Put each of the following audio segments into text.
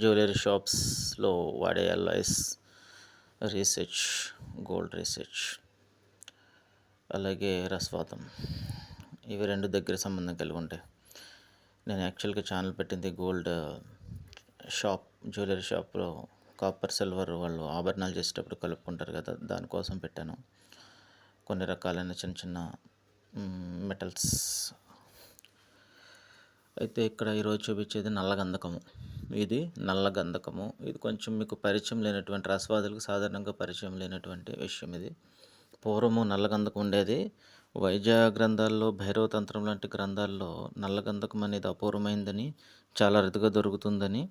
Jewellery షాప్స్లో వాడే ఎల్ఐస్ research, gold research, అలాగే రసవాదం, ఇవి రెండు దగ్గర సంబంధం కలిగి ఉంటాయి. నేను యాక్చువల్గా ఛానల్ పెట్టింది గోల్డ్ షాప్, జ్యువెలరీ షాప్లో కాపర్ సిల్వర్ వాళ్ళు ఆభరణాలు చేసేటప్పుడు కలుపుకుంటారు కదా, దానికోసం పెట్టాను. కొన్ని రకాలైన చిన్న చిన్న మెటల్స్. అయితే ఇక్కడ ఈరోజు చూపించేది నల్లగంధకము. ఇది నల్లగంధకము. ఇది కొంచెం మీకు పరిచయం లేనటువంటి రసవాదులకు సాధారణంగా పరిచయం లేనటువంటి విషయం. ఇది పూర్వము నల్లగంధకం ఉండేది. వైద్య గ్రంథాల్లో, భైరవ తంత్రం లాంటి గ్రంథాల్లో నల్లగంధకం అనేది అపూర్వమైందని, చాలా అరుదుగా దొరుకుతుందని,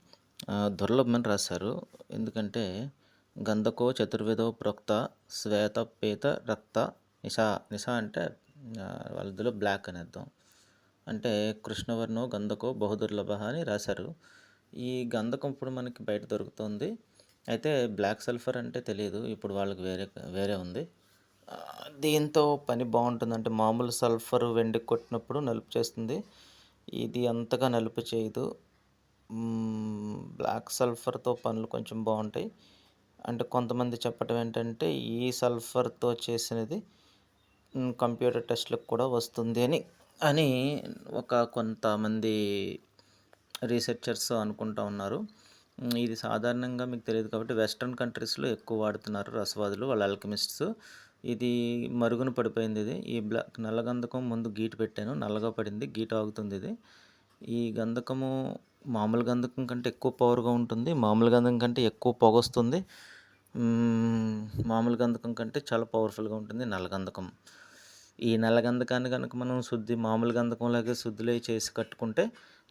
దుర్లభమని రాశారు. ఎందుకంటే గంధకో చతుర్వేదో ప్రోక్త శ్వేత పీత రక్త నిశా. నిశా అంటే వాళ్ళలో బ్లాక్ అని అర్థం. అంటే కృష్ణవర్ణో గంధకో బహుదుర్లభ అని రాశారు. ఈ గంధకం ఇప్పుడు మనకి బయట దొరుకుతుంది. అయితే బ్లాక్ సల్ఫర్ అంటే తెలియదు, ఇప్పుడు వాళ్ళకి వేరే ఉంది. దీంతో పని బాగుంటుందంటే మామూలు సల్ఫర్ వెండికి కొట్టినప్పుడు నలుపు చేస్తుంది, ఇది అంతగా నలుపు చేయదు. బ్లాక్ సల్ఫర్తో పనులు కొంచెం బాగుంటాయి. అంటే కొంతమంది చెప్పటం ఏంటంటే ఈ సల్ఫర్తో చేసినది కంప్యూటర్ టెస్ట్లకు కూడా వస్తుంది అని కొంతమంది రీసెర్చర్స్ అనుకుంటా ఉన్నారు. ఇది సాధారణంగా మీకు తెలియదు కాబట్టి వెస్ట్రన్ కంట్రీస్లో ఎక్కువ వాడుతున్నారు రసవాదులు, వాళ్ళ ఆల్కెమిస్ట్స్. ఇది మరుగున పడిపోయింది. ఈ నల్ల గంధకం ముందు గీటు పెట్టాను, నల్లగా పడింది, గీటు ఆగుతుంది. ఈ గంధకము మామూలు గంధకం కంటే ఎక్కువ పవర్గా ఉంటుంది, మామూలు గంధకం కంటే ఎక్కువ పొగ వస్తుంది, మామూలు గంధకం కంటే చాలా పవర్ఫుల్గా ఉంటుంది నల్ల గంధకం. ఈ నల్ల గంధకాన్ని కనుక మనం మామూలు గంధకంలాగే శుద్ధిలో చేసి కట్టుకుంటే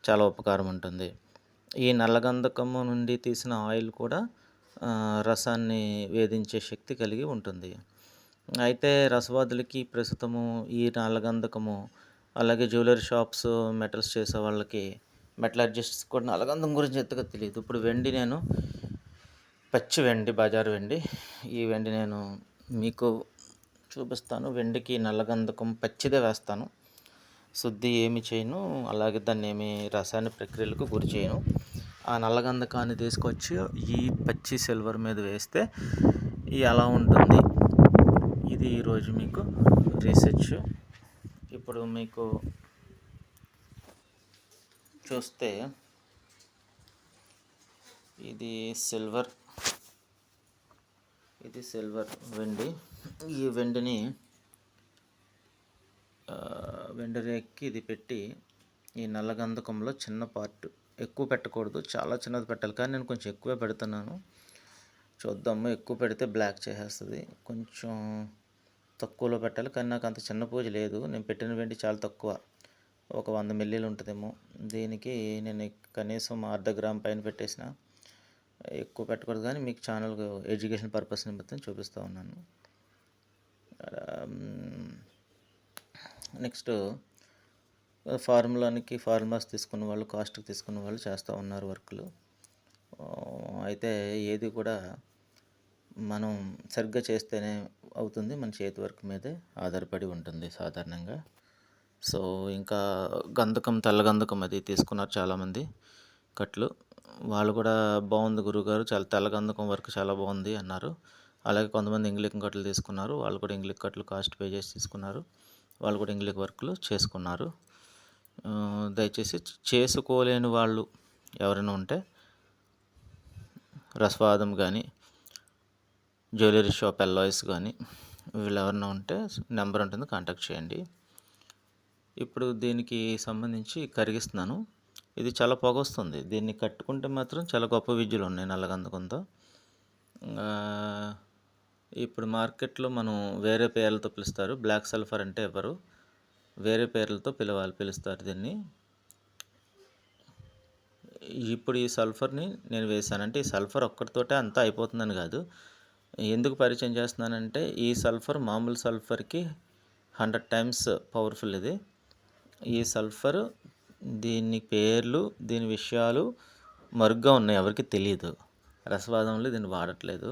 చాలా ఉపకారం ఉంటుంది. ఈ నల్ల గంధకము నుండి తీసిన ఆయిల్ కూడా రసాన్ని వేధించే శక్తి కలిగి ఉంటుంది. అయితే రసవాదులకి ప్రస్తుతము ఈ నల్ల గంధకము, అలాగే జ్యువెలరీ షాప్స్, మెటల్స్ చేసే వాళ్ళకి, మెటలర్జిస్ట్స్ కూడా నల్లగంధం గురించి ఎంతగా తెలియదు. ఇప్పుడు వెండి, నేను పచ్చి వెండి, బజారు వెండి, ఈ వెండి నేను మీకు చూపిస్తాను. వెండికి నల్లగంధకం పచ్చిదే వేస్తాను, శుద్ధి ఏమి చేయను, అలాగే దాన్ని ఏమి రసాయన ప్రక్రియలకు గురి చేయను. ఆ నల్లగంధకాన్ని తీసుకొచ్చి ఈ పచ్చి సిల్వర్ మీద వేస్తే ఎలా ఉంటుంది, ఇది ఈరోజు మీకు రీసెర్చ్. ఇప్పుడు మీకు చూస్తే ఇది సిల్వర్ వెండి. ఈ వెండిని వెండి రేక్కి ఇది పెట్టి ఈ నల్లగంధకంలో చిన్న పార్ట్, ఎక్కువ పెట్టకూడదు, చాలా చిన్నది పెట్టాలి, కానీ నేను కొంచెం ఎక్కువే పెడుతున్నాను. చూద్దాము, ఎక్కువ పెడితే బ్లాక్ చేసేస్తుంది, కొంచెం తక్కువలో పెట్టాలి. కానీ నాకు అంత చిన్న పూజ లేదు, నేను పెట్టిన వెండి చాలా తక్కువ, ఒక 100 మిల్లీలు ఉంటుందేమో. దీనికి నేను కనీసం అర్ధ గ్రామ్ పైన పెట్టేసిన, ఎక్కువ పెట్టకూడదు. కానీ మీకు ఛానల్ ఎడ్యుకేషన్ పర్పస్ నిమిత్తం చూపిస్తూ ఉన్నాను. నెక్స్ట్ ఫార్ములాస్ తీసుకున్న వాళ్ళు, కాస్ట్కి తీసుకున్న వాళ్ళు చేస్తూ ఉన్నారు వర్క్లు. అయితే ఏది కూడా మనం సరిగ్గా చేస్తేనే అవుతుంది, మన చేతి వర్క్ మీదే ఆధారపడి ఉంటుంది సాధారణంగా. సో ఇంకా గంధకం, తెల్ల గంధకం అది తీసుకున్నారు చాలామంది కట్లు. వాళ్ళు కూడా బాగుంది గురువుగారు, చాలా తెల్ల గంధకం వర్క్ చాలా బాగుంది అన్నారు. అలాగే కొంతమంది ఇంగ్లీక్ కట్లు తీసుకున్నారు, వాళ్ళు కూడా ఇంగ్లీక్ కట్లు కాస్ట్ పే చేసి తీసుకున్నారు, వాళ్ళు కూడా ఇంగ్లీక్ వర్క్లు చేసుకున్నారు. దయచేసి చేసుకోలేని వాళ్ళు ఎవరైనా ఉంటే రసవాదం కానీ, జ్యువెలరీ షాప్ ఎల్లాయిస్ కానీ, వీళ్ళు ఎవరైనా ఉంటే నెంబర్ ఉంటుంది, కాంటాక్ట్ చేయండి. ఇప్పుడు దీనికి సంబంధించి కరిగిస్తున్నాను. ఇది చాలా పొగ వస్తుంది, దీన్ని కట్టుకుంటే మాత్రం చాలా గొప్ప విద్యలు ఉన్నాయి నల్లగంధకంతో. ఇప్పుడు మార్కెట్లో మనం వేరే పేర్లతో పిలుస్తారు, బ్లాక్ సల్ఫర్ అంటే ఎవరు వేరే పేర్లతో పిలుస్తారు దీన్ని. ఇప్పుడు ఈ సల్ఫర్ని నేను వేసానంటే ఈ సల్ఫర్ ఒక్కటితోటే అంతా అయిపోతుందని కాదు. ఎందుకు పరిచయం చేస్తున్నానంటే ఈ సల్ఫర్ మామూలు సల్ఫర్కి 100 టైమ్స్ పవర్ఫుల్. ఈ సల్ఫర్, దీని పేర్లు, దీని విషయాలు మరుగ్గా ఉన్నాయి, ఎవరికి తెలియదు. రసవాదంలో దీన్ని వాడట్లేదు.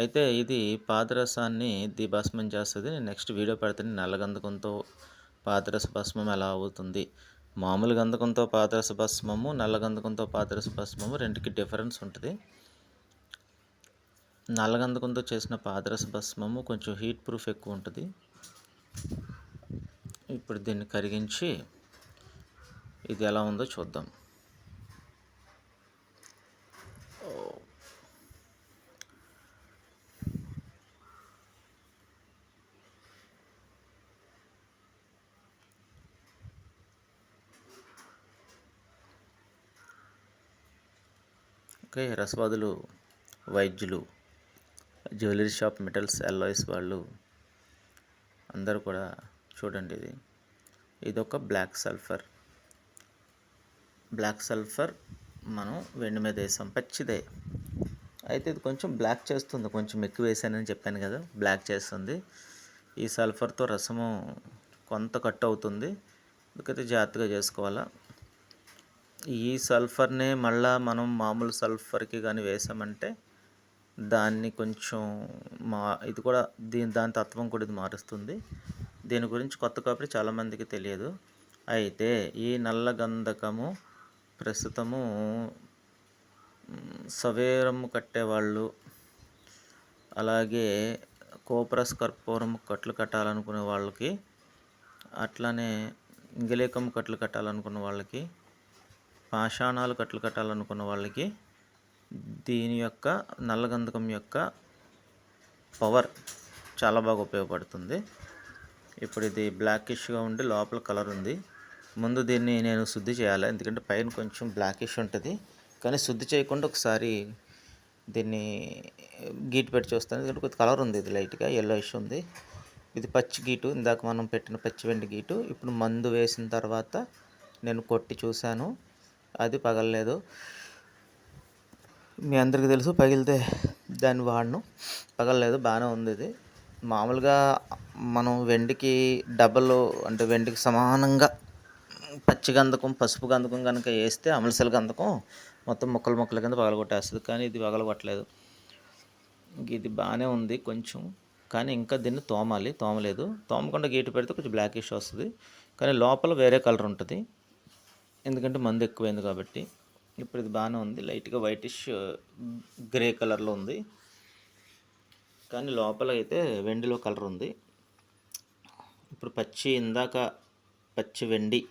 అయితే ఇది పాదరసాన్ని భస్మం చేస్తుంది. నేను నెక్స్ట్ వీడియో పెడతాను, నల్లగంధకంతో పాదరస భస్మం ఎలా అవుతుంది, మామూలు గంధకంతో పాదరస భస్మము, నల్ల గంధకంతో పాదరస భస్మము రెండుకి డిఫరెన్స్ ఉంటుంది. నల్ల గంధకంతో చేసిన పాదరస భస్మము కొంచెం హీట్ ప్రూఫ్ ఎక్కువ ఉంటుంది. ఇప్పుడు దీన్ని కరిగించి ఇది ఎలా ఉందో చూద్దాం. ఓకే, రసవాదులు, వైద్యులు, జ్యువెలరీ షాప్, మెటల్స్, అల్లాయ్స్ వాళ్ళు అందరూ కూడా చూడండి. ఇది ఒక బ్లాక్ సల్ఫర్ మనం వెండి మీద వేసాం, పచ్చిదే. అయితే ఇది కొంచెం బ్లాక్ చేస్తుంది, కొంచెం ఎక్కువ వేసానని చెప్పాను కదా, బ్లాక్ చేస్తుంది. ఈ సల్ఫర్తో రసము కొంత కట్ అవుతుంది, అందుకైతే జాగ్రత్తగా చేసుకోవాలా. ఈ సల్ఫర్నే మళ్ళా మనం మామూలు సల్ఫర్కి కానీ వేసామంటే దాన్ని కొంచెం ఇది కూడా దాని తత్వం కూడా ఇది మారుస్తుంది. దీని గురించి కొత్త కాబట్టి చాలామందికి తెలియదు. అయితే ఈ నల్ల గంధకము ప్రస్తుతము సవేరము కట్టేవాళ్ళు, అలాగే కోపరస్ కర్పూరం కట్లు కట్టాలనుకునే వాళ్ళకి, అట్లానే ఇంగలేకం కట్లు కట్టాలనుకున్న వాళ్ళకి, పాషాణాలు కట్లు కట్టాలనుకున్న వాళ్ళకి దీని యొక్క నల్లగంధకం యొక్క పవర్ చాలా బాగా ఉపయోగపడుతుంది. ఇప్పుడు ఇది బ్లాకిష్గా ఉండి లోపల కలర్ ఉంది. ముందు దీన్ని నేను శుద్ధి చేయాలి, ఎందుకంటే పైన కొంచెం బ్లాకిష్ ఉంటుంది. కానీ శుద్ధి చేయకుండా ఒకసారి దీన్ని గీటు పెట్టి చూస్తాను, ఎందుకంటే కొద్ది కలర్ ఉంది, ఇది లైట్గా ఎల్లోయిష్ ఉంది. ఇది పచ్చి గీటు, ఇందాక మనం పెట్టిన పచ్చి వెండి గీటు. ఇప్పుడు మందు వేసిన తర్వాత నేను కొట్టి చూశాను, అది పగలలేదు. మీ అందరికీ తెలుసు, పగిలితే దాన్ని వాడను, పగలలేదు, బాగానే ఉంది. ఇది మామూలుగా మనం వెండికి డబల్, అంటే వెండికి సమానంగా పచ్చి గంధకం, పసుపు గంధకం కనుక వేస్తే అమలసల గంధకం మొత్తం ముక్కల కింద పగలగొట్టేస్తుంది. కానీ ఇది పగలగొట్టలేదు, ఇది బాగానే ఉంది కొంచెం. కానీ ఇంకా దీన్ని తోమలేదు. తోమకుండా గీటు పెడితే కొంచెం బ్లాకిష్ వస్తుంది, కానీ లోపల వేరే కలర్ ఉంటుంది, ఎందుకంటే మందు ఎక్కువైంది కాబట్టి. ఇప్పుడు ఇది బాగానే ఉంది, లైట్గా వైటిష్ గ్రే కలర్లో ఉంది, కానీ లోపల అయితే వెండిలో కలర్ ఉంది. ఇప్పుడు ఇందాక పచ్చి వెండి,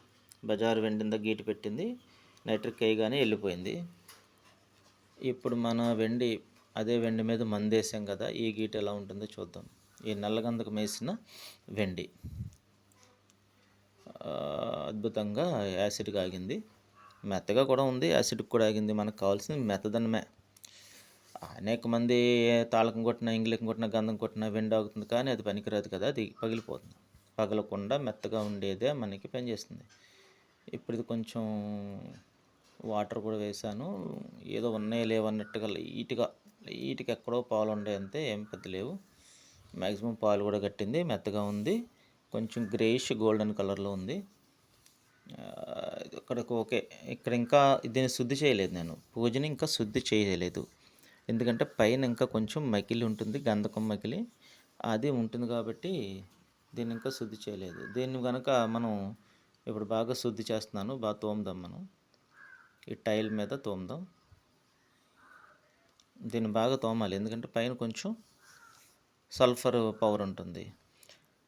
బజారు వెండి ఇందాక గీటు పెట్టింది, నైట్రిక్ వేయగానే వెళ్ళిపోయింది. ఇప్పుడు మన వెండి, అదే వెండి మీద మందేసాం కదా, ఈ గీటు ఎలా ఉంటుందో చూద్దాం. ఈ నల్లగంధకం వేసిన వెండి అద్భుతంగా యాసిడ్గా ఆగింది, మెత్తగా కూడా ఉంది, యాసిడ్కి కూడా ఆగింది. మనకు కావాల్సింది మెత్తదనమే. అనేక మంది తాళకం కొట్టినా, ఇంగ్లీకం కొట్టినా, గంధం కొట్టినా వెండి ఆగుతుంది, కానీ అది పనికిరాదు కదా, అది పగిలిపోతుంది. పగలకుండా మెత్తగా ఉండేదే మనకి పనిచేస్తుంది. ఇప్పుడు ఇది కొంచెం వాటర్ కూడా వేసాను, ఏదో ఉన్నాయి లేవన్నట్టుగా లైట్గా ఎక్కడో పాలు ఉండే అంతే, ఏం పెద్ద లేవు. మ్యాక్సిమం పాలు కూడా కట్టింది, మెత్తగా ఉంది, కొంచెం గ్రేష్ గోల్డెన్ కలర్లో ఉంది. ఇక్కడికి ఓకే. ఇక్కడ ఇంకా దీన్ని శుద్ధి చేయలేదు, నేను పూజని ఇంకా శుద్ధి చేయలేదు, ఎందుకంటే పైన ఇంకా కొంచెం మకిలి ఉంటుంది, గంధకం మకిలి అది ఉంటుంది కాబట్టి దీన్ని ఇంకా శుద్ధి చేయలేదు. దీన్ని కనుక మనం ఇప్పుడు బాగా శుద్ధి చేస్తున్నాను, బాగా తోముదాం. మనం ఈ టైల్ మీద తోముదాం, దీన్ని బాగా తోమాలి, ఎందుకంటే పైన కొంచెం సల్ఫర్ పవర్ ఉంటుంది.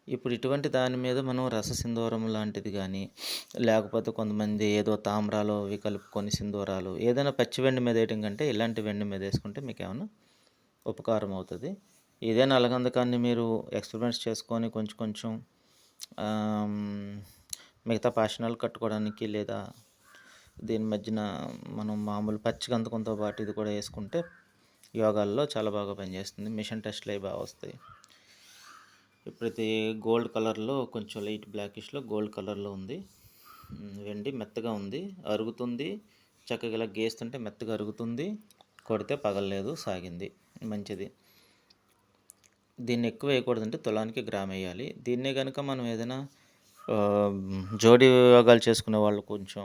ఇప్పుడు ఇటువంటి దాని మీద మనం రససింధూరం లాంటిది కానీ, లేకపోతే కొంతమంది ఏదో తామ్రాలు అవి కలుపుకొని సింధూరాలు, ఏదైనా పచ్చి వెండి మీద వేయటం కంటే ఇలాంటి వెండి మీద వేసుకుంటే మీకు ఏమైనా ఉపకారం అవుతుంది. ఇదే నల్లగంధకాన్ని మీరు ఎక్స్పెరిమెంట్స్ చేసుకొని కొంచెం మిగతా పాషణాలు కట్టుకోవడానికి, లేదా దీని మధ్యన మనం మామూలు పచ్చి గంధకంతో పాటు ఇది కూడా వేసుకుంటే యోగాల్లో చాలా బాగా పనిచేస్తుంది. మిషన్ టెస్ట్లు అవి బాగా వస్తాయి. ఇప్పుడు ఇది గోల్డ్ కలర్లో, కొంచెం లైట్ బ్లాకిష్లో గోల్డ్ కలర్లో ఉంది వెండి, మెత్తగా ఉంది, అరుగుతుంది. చక్కగా ఇలా గేస్తుంటే మెత్తగా అరుగుతుంది, కొడితే పగలలేదు, సాగింది, మంచిది. దీన్ని ఎక్కువ వేయకూడదంటే తులానికి గ్రామ్ వేయాలి. దీన్నే కనుక మనం ఏదైనా జోడి యోగాలు చేసుకునే వాళ్ళు, కొంచెం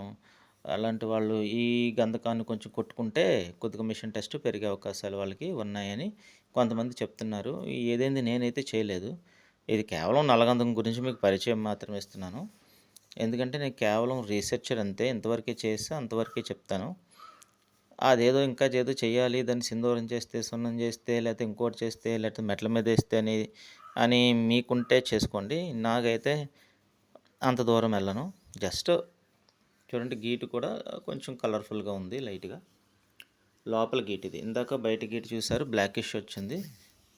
అలాంటి వాళ్ళు ఈ గంధకాన్ని కొంచెం కొట్టుకుంటే కొద్దిగా మిషన్ టెస్ట్ పెరిగే అవకాశాలు వాళ్ళకి ఉన్నాయని కొంతమంది చెప్తున్నారు. ఏదైంది నేనైతే చేయలేదు, ఇది కేవలం నల్లగంధకం గురించి మీకు పరిచయం మాత్రమే ఇస్తున్నాను. ఎందుకంటే నేను కేవలం రీసెర్చర్ అంతే. ఇంతవరకే చేసా, అంతవరకే చెప్తాను. అదేదో ఇంకా ఏదో చేయాలి, దాన్ని సింధూరం చేస్తే, సున్నం చేస్తే, లేతే ఇంకోటి చేస్తే, లేతే మెట్ల మీదేస్తే అని మీకుంటే చేసుకోండి. నాకైతే అంత దూరం వెళ్ళను. జస్ట్ చూడండి గీటు కూడా కొంచెం కలర్‌ఫుల్‌గా ఉంది లైట్‌గా. లోపల గీట్ ఇది. ఇందాక బయట గీటు చూసారు బ్లాకిష్ వచ్చింది.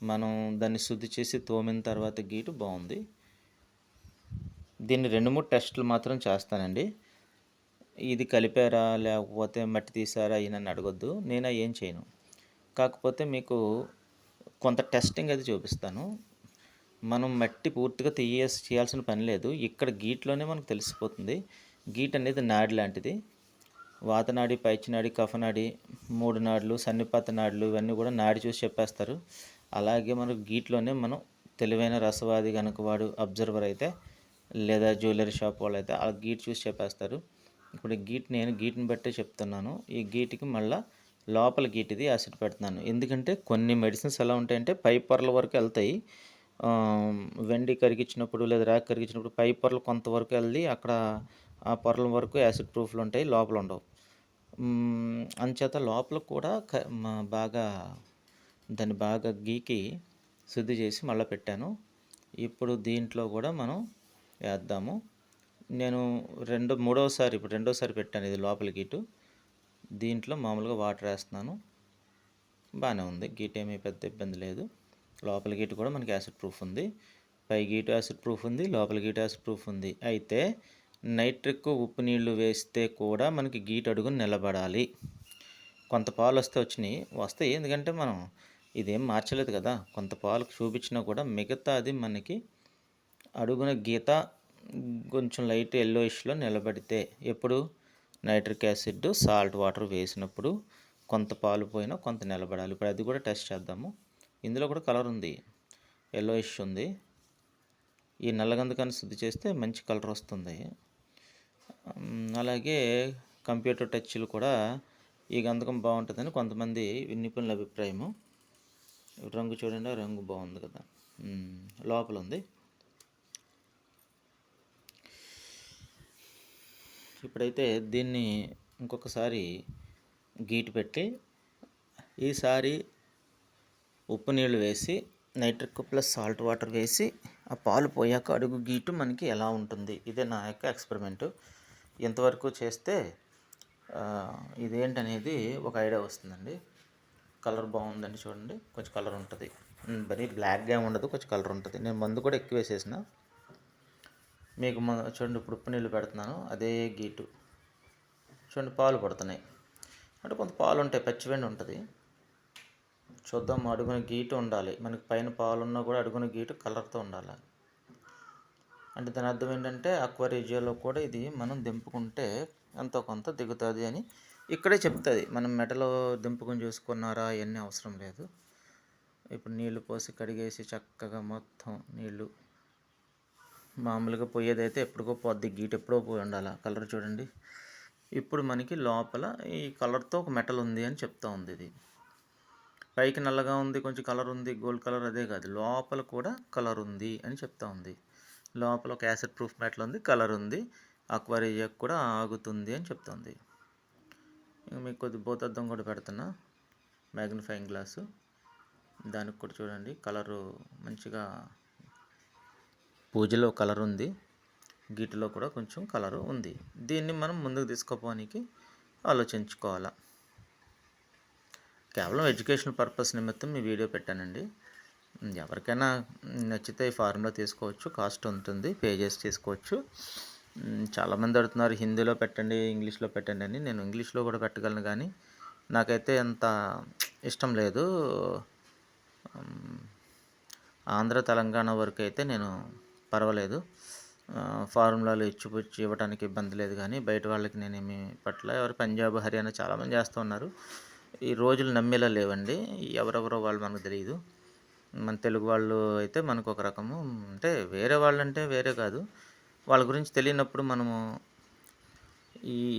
మనం దాన్ని శుద్ధి చేసి తోమిన తర్వాత గీటు బాగుంది. దీన్ని 2, 3 టెస్టులు మాత్రం చేస్తానండి. ఇది కలిపారా లేకపోతే మట్టి తీసారా అయి నన్ను అడగొద్దు. నేను ఏం చేయను. కాకపోతే మీకు కొంత టెస్టింగ్ అది చూపిస్తాను. మనం మట్టి పూర్తిగా చేయాల్సిన పని లేదు. ఇక్కడ గీట్లోనే మనకు తెలిసిపోతుంది. గీట్ అనేది నాడి లాంటిది. వాతనాడి, పైచినాడి, కఫనాడి, 3 నాడులు, సన్నిపాత నాడులు ఇవన్నీ కూడా నాడి చూసి చెప్పేస్తారు. అలాగే మనకు గీట్లోనే మనం తెలివైన రసవాది కనుక వాడు అబ్జర్వర్ అయితే లేదా జ్యువెలరీ షాప్ వాళ్ళు అయితే ఆ గీట్ చూసి చెప్పేస్తారు. ఇప్పుడు నేను గీట్ని బట్టే చెప్తున్నాను. ఈ గీట్కి మళ్ళీ లోపల గీట్ ఇది యాసిడ్ పెడుతున్నాను. ఎందుకంటే కొన్ని మెడిసిన్స్ ఎలా ఉంటాయంటే పై పొరల వరకు వెళ్తాయి. వెండి కరిగించినప్పుడు లేదా రాగి కరిగించినప్పుడు పై పొరలు కొంతవరకు వెళ్ళి అక్కడ ఆ పొరల వరకు యాసిడ్ ప్రూఫ్లు ఉంటాయి, లోపల ఉండవు. అంచేత లోపల కూడా దాన్ని బాగా గీకి శుద్ధి చేసి మళ్ళీ పెట్టాను. ఇప్పుడు దీంట్లో కూడా మనం వేద్దాము. నేను రెండోసారి పెట్టాను ఇది లోపల గీటు. దీంట్లో మామూలుగా వాటర్ వేస్తున్నాను. బాగానే ఉంది. గీట్ ఏమీ పెద్ద ఇబ్బంది లేదు. లోపల గీటు కూడా మనకి యాసిడ్ ప్రూఫ్ ఉంది. పై గీటు యాసిడ్ ప్రూఫ్ ఉంది, లోపల గీటు యాసిడ్ ప్రూఫ్ ఉంది. అయితే నైట్రిక్ ఉప్పు నీళ్లు వేస్తే కూడా మనకి గీటు అడుగున నిలబడాలి. కొంత పాలు వస్తాయి ఎందుకంటే మనం ఇదేం మార్చలేదు కదా. కొంత పాలు చూపించినా కూడా మిగతాది మనకి అడుగున గీత కొంచెం లైట్ ఎల్లోయిష్లో నిలబడితే, ఎప్పుడు నైట్రిక్ యాసిడ్ సాల్ట్ వాటర్ వేసినప్పుడు కొంత పాలు పోయినా కొంత నిలబడాలి. ఇప్పుడు అది కూడా టెస్ట్ చేద్దాము. ఇందులో కూడా కలర్ ఉంది, ఎల్లోయిష్ ఉంది. ఈ నల్లగంధకాన్ని శుద్ధి చేస్తే మంచి కలర్ వస్తుంది. అలాగే కంప్యూటర్ టచ్లు కూడా ఈ గంధకం బాగుంటుందని కొంతమంది నిపుణుల అభిప్రాయము. రంగు చూడండి, రంగు బాగుంది కదా, లోపల ఉంది. ఇప్పుడైతే దీన్ని ఇంకొకసారి గీటు పెట్టి ఈసారి ఉప్పు నీళ్ళు వేసి నైట్రిక్ ప్లస్ సాల్ట్ వాటర్ వేసి ఆ పాలు పోయాక అడుగు గీటు మనకి ఎలా ఉంటుంది, ఇదే నా యొక్క ఎక్స్పెరిమెంటు. ఎంతవరకు చేస్తే ఇదేంటనేది ఒక ఐడియా వస్తుందండి. కలర్ బాగుందండి, చూడండి కొంచెం కలర్ ఉంటుంది, మరీ బ్లాక్గా ఉండదు, కొంచెం కలర్ ఉంటుంది. నేను మందు కూడా ఎక్కువ వేసేసిన. మీకు చూడండి ఇప్పుడు ఉప్పు నీళ్ళు పెడుతున్నాను, అదే గీటు చూడండి పాలు పడుతున్నాయి. అంటే కొంత పాలు ఉంటాయి, పచ్చివెండి ఉంటుంది. చూద్దాం, అడుగున గీటు ఉండాలి మనకి. పైన పాలున్నా కూడా అడుగున గీటు కలర్తో ఉండాలి. అంటే దాని అర్థం ఏంటంటే అక్వారిజియాలో కూడా ఇది మనం దింపుకుంటే ఎంతో కొంత దిగుతుంది అని ఇక్కడే చెప్తుంది. మనం మెటలో దింపుకొని చూసుకున్నారా అవన్నీ అవసరం లేదు. ఇప్పుడు నీళ్లు పోసి కడిగేసి చక్కగా మొత్తం నీళ్లు మామూలుగా పోయేదైతే ఎప్పుడుకో పోద్ది, గీటు ఎప్పుడో పోయి ఉండాలి. కలర్ చూడండి, ఇప్పుడు మనకి లోపల ఈ కలర్తో ఒక మెటల్ ఉంది అని చెప్తా ఉంది. ఇది పైకి నల్లగా ఉంది, కొంచెం కలర్ ఉంది, గోల్డ్ కలర్, అదే కాదు లోపల కూడా కలర్ ఉంది అని చెప్తా ఉంది. లోపల ఒక యాసిడ్ ప్రూఫ్ మెటల్ ఉంది, కలర్ ఉంది, అక్వారిజియా కూడా ఆగుతుంది అని చెప్తుంది. మీకు కొద్ది భూతద్దం కూడా పెడుతున్నా, మ్యాగ్నిఫైయింగ్ గ్లాసు. దానికి కూడా చూడండి కలరు మంచిగా, పూజలో కలర్ ఉంది, గీటులో కూడా కొంచెం కలరు ఉంది. దీన్ని మనం ముందుకు తీసుకుపోవడానికి ఆలోచించుకోవాలా. కేవలం ఎడ్యుకేషనల్ పర్పస్ నిమిత్తం ఈ వీడియో పెట్టానండి. ఎవరికైనా నచ్చితే ఈ ఫార్ములా తీసుకోవచ్చు, కాస్ట్ ఉంటుంది, పే చేసి తీసుకోవచ్చు. చాలామంది అడుగుతున్నారు హిందీలో పెట్టండి, ఇంగ్లీష్లో పెట్టండి అని. నేను ఇంగ్లీష్లో కూడా పెట్టగలను, కానీ నాకైతే అంత ఇష్టం లేదు. ఆంధ్ర తెలంగాణ వరకు అయితే నేను పర్వాలేదు, ఫార్ములాలు ఇచ్చిపుచ్చి ఇవ్వడానికి ఇబ్బంది లేదు. కానీ బయట వాళ్ళకి నేనేమి పట్ల, ఎవరు పంజాబ్ హర్యానా చాలామంది చేస్తూ ఉన్నారు. ఈ రోజులు నమ్మేలా లేవండి. ఎవరెవరో వాళ్ళు మనకు తెలియదు. మన తెలుగు వాళ్ళు అయితే మనకు ఒక రకము, అంటే వేరే వాళ్ళంటే వేరే కాదు, వాళ్ళ గురించి తెలియనప్పుడు మనము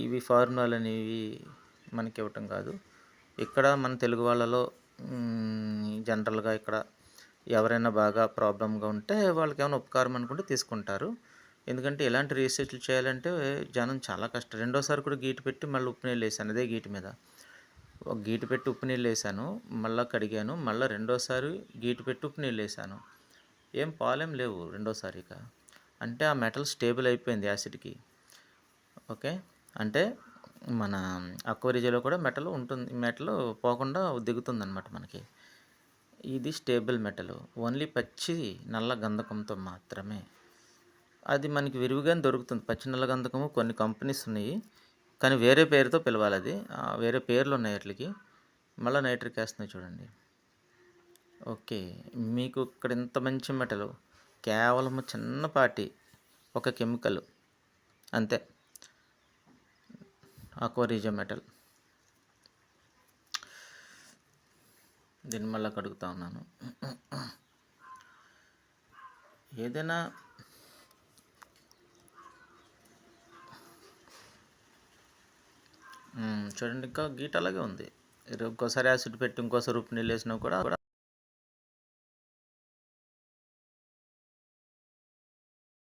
ఇవి ఫార్ములాలు అనేవి మనకి ఇవ్వటం కాదు. ఇక్కడ మన తెలుగు వాళ్ళలో జనరల్గా ఇక్కడ ఎవరైనా బాగా ప్రాబ్లంగా ఉంటే వాళ్ళకి ఏమైనా ఉపకారం అనుకుంటే తీసుకుంటారు. ఎందుకంటే ఇలాంటి రీసెర్చ్‌లు చేయాలంటే జనం చాలా కష్టం. రెండోసారి కూడా గీటు పెట్టి మళ్ళీ ఉప్పు నీళ్ళేసాను అదే గీటు మీద. ఒక గీటు పెట్టి ఉప్పు నీళ్ళేసాను. మళ్ళా కడిగాను. మళ్ళా రెండోసారి గీటు పెట్టి ఉప్పు నీళ్ళేసాను. ఏం పాలేం లేవు రెండోసారి ఇక. అంటే ఆ మెటల్ స్టేబుల్ అయిపోయింది యాసిడ్‌కి. ఓకే. అంటే మన అక్వా కూడా మెటల్ ఉంటుంది. మెటల్ పోకుండా దిగుతుందనమాట మనకి. ఇది స్టేబుల్ మెటల్. ఓన్లీ పచ్చి నల్ల గంధకంతో మాత్రమే. అది మనకి విరివిగానే దొరుకుతుంది. పచ్చి నల్ల గంధకము కొన్ని కంపెనీస్ ఉన్నాయి. కానీ వేరే పేరుతో పిలవాలది. వేరే పేర్లున్నాయి ఆటిలికి. మళ్ళా నైట్రిక్ యాసిడ్‌ని చూడండి. ఓకే. మీకు ఇక్కడ ఇంత మంచి మెటలు కేవలం చిన్నపాటి ఒక కెమికల్ అంతే. Aqua metal. దీన్ని మళ్ళీ కడుగుతా ఉన్నాను. ఏదైనా చూడండి ఇంకా గీట అలాగే ఉంది. ఇంకోసారి యాసిడ్ పెట్టి ఇంకోసారి ఉప్పు నీళ్ళు వేసినా కూడా